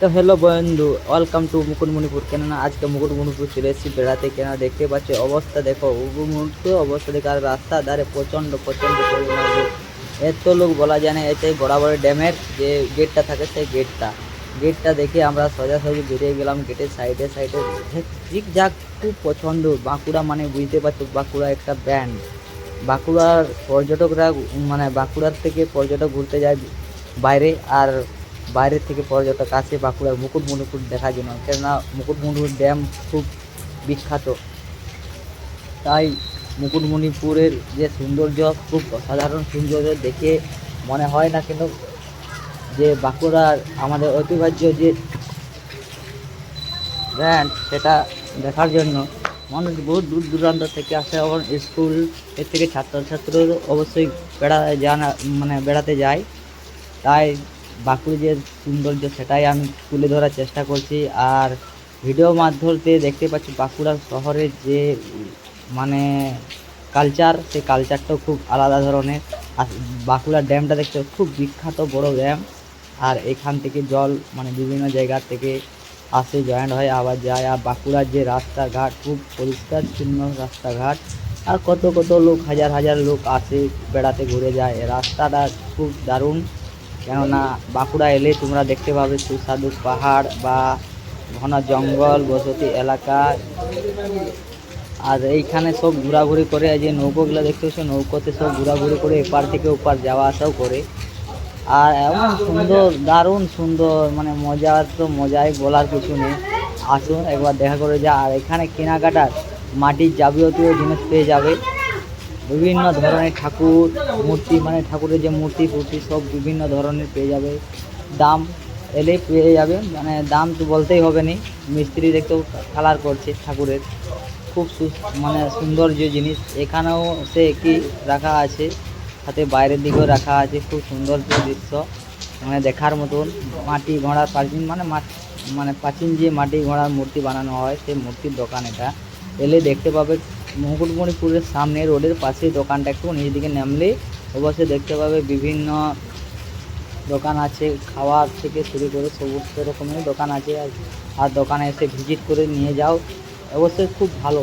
তো হ্যালো বন্ধু, welcome to Mukutmanipur. কেননা আজকে মুকুটমণিপুর চলে এসেছি বেড়াতে। কেন দেখতে পাচ্ছি অবস্থা দেখো, মুহূর্ত অবস্থা দেখো। আর রাস্তা ধারে প্রচণ্ড প্রচণ্ড পরিমাণে লোক। এত লোক বলা যায় না। এটাই বরাবর ড্যামের যে গেটটা থাকে, সেই গেটটা দেখে আমরা সোজাসুজি বেরিয়ে গেলাম। গেটের সাইডে সাইডে ঠিক যাক, খুব পছন্দ। বাঁকুড়া মানে বুঝতে পারছো, বাঁকুড়া একটা ব্র্যান্ড। বাঁকুড়ার পর্যটকরা মানে বাঁকুড়ার থেকে পর্যটক ঘুরতে যায় বাইরে, আর বাইরের থেকে পর্যটক আসে বাঁকুড়ার মুকুটমণিপুর দেখার জন্য। কেননা মুকুটমণিপুর ড্যাম খুব বিখ্যাত। তাই মুকুটমণিপুরের যে সৌন্দর্য, খুব অসাধারণ সৌন্দর্য দেখে মনে হয় না কেন যে বাঁকুড়ার আমাদের ঐতিহ্য যে ব্র্যান্ড, সেটা দেখার জন্য মানুষ বহু দূর দূরান্ত থেকে আসে। এবং স্কুল এর থেকে ছাত্রছাত্রীরা অবশ্যই বেড়াতে যায়। তাই বাঁকুড়া যে সৌন্দর্য, সেটাই আমি তুলে ধরার চেষ্টা করছি। আর ভিডিও মাধ্যমে দেখতে পাচ্ছি বাঁকুড়া শহরের যে মানে কালচার, সেই কালচারটাও খুব আলাদা ধরনের। আর বাঁকুড়া ড্যামটা দেখতে খুব বিখ্যাত বড় ড্যাম। আর এখান থেকে জল বিভিন্ন জায়গা থেকে আসে, জয়েন্ট হয়, আবার যায়। আর বাঁকুড়ার যে রাস্তাঘাট খুব পরিষ্কার ছিন্ন রাস্তাঘাট। আর কত কত লোক, হাজার হাজার লোক আসে বেড়াতে, ঘুরে যায়। রাস্তাটা খুব দারুণ। কেননা বাঁকুড়া এলে তোমরা দেখতে পাবে সুস্বাদু পাহাড় বা ঘন জঙ্গল বসতি এলাকা। আর এইখানে সব ঘোরাঘুরি করে, যে নৌকোগুলো দেখতে পাচ্ছ, নৌকোতে সব ঘোরাঘুরি করে এপার থেকে ওপার যাওয়া আসাও করে। আর এমন সুন্দর, দারুণ সুন্দর, মজার তো মজাই বলার কিছু নেই। আসুন একবার দেখা করে যা। আর এখানে কেনাকাটার মাটির যাবতীয় জিনিস পেয়ে যাবে। বিভিন্ন ধরনের ঠাকুর মূর্তি, ঠাকুরের যে মূর্তি ফুর্তি সব বিভিন্ন ধরনের পেয়ে যাবে। দাম এলেই পেয়ে যাবে, দাম তো বলতেই হবে না। মিস্ত্রি দেখতেও কালার করছে ঠাকুরের। খুব সৌন্দর্য জিনিস। এখানেও সে একই রাখা আছে, সাথে বাইরের দিকেও রাখা আছে। খুব সৌন্দর্য দৃশ্য, দেখার মতন। মাটি ঘোড়ার প্রাচীন প্রাচীন যে মাটি ঘোড়ার মূর্তি বানানো হয়, সেই মূর্তির দোকান এটা। এলে দেখতে পাবে মুকুটমণিপুরের সামনে রোডের পাশে দোকানটা। একটু নিজের দিকে নামলে অবশ্যই দেখতে পাবে বিভিন্ন দোকান আছে, খাওয়ার থেকে শুরু করে সমস্ত রকমের দোকান আছে। আর দোকানে এসে ভিজিট করে নিয়ে যাও, অবশ্যই খুব ভালো।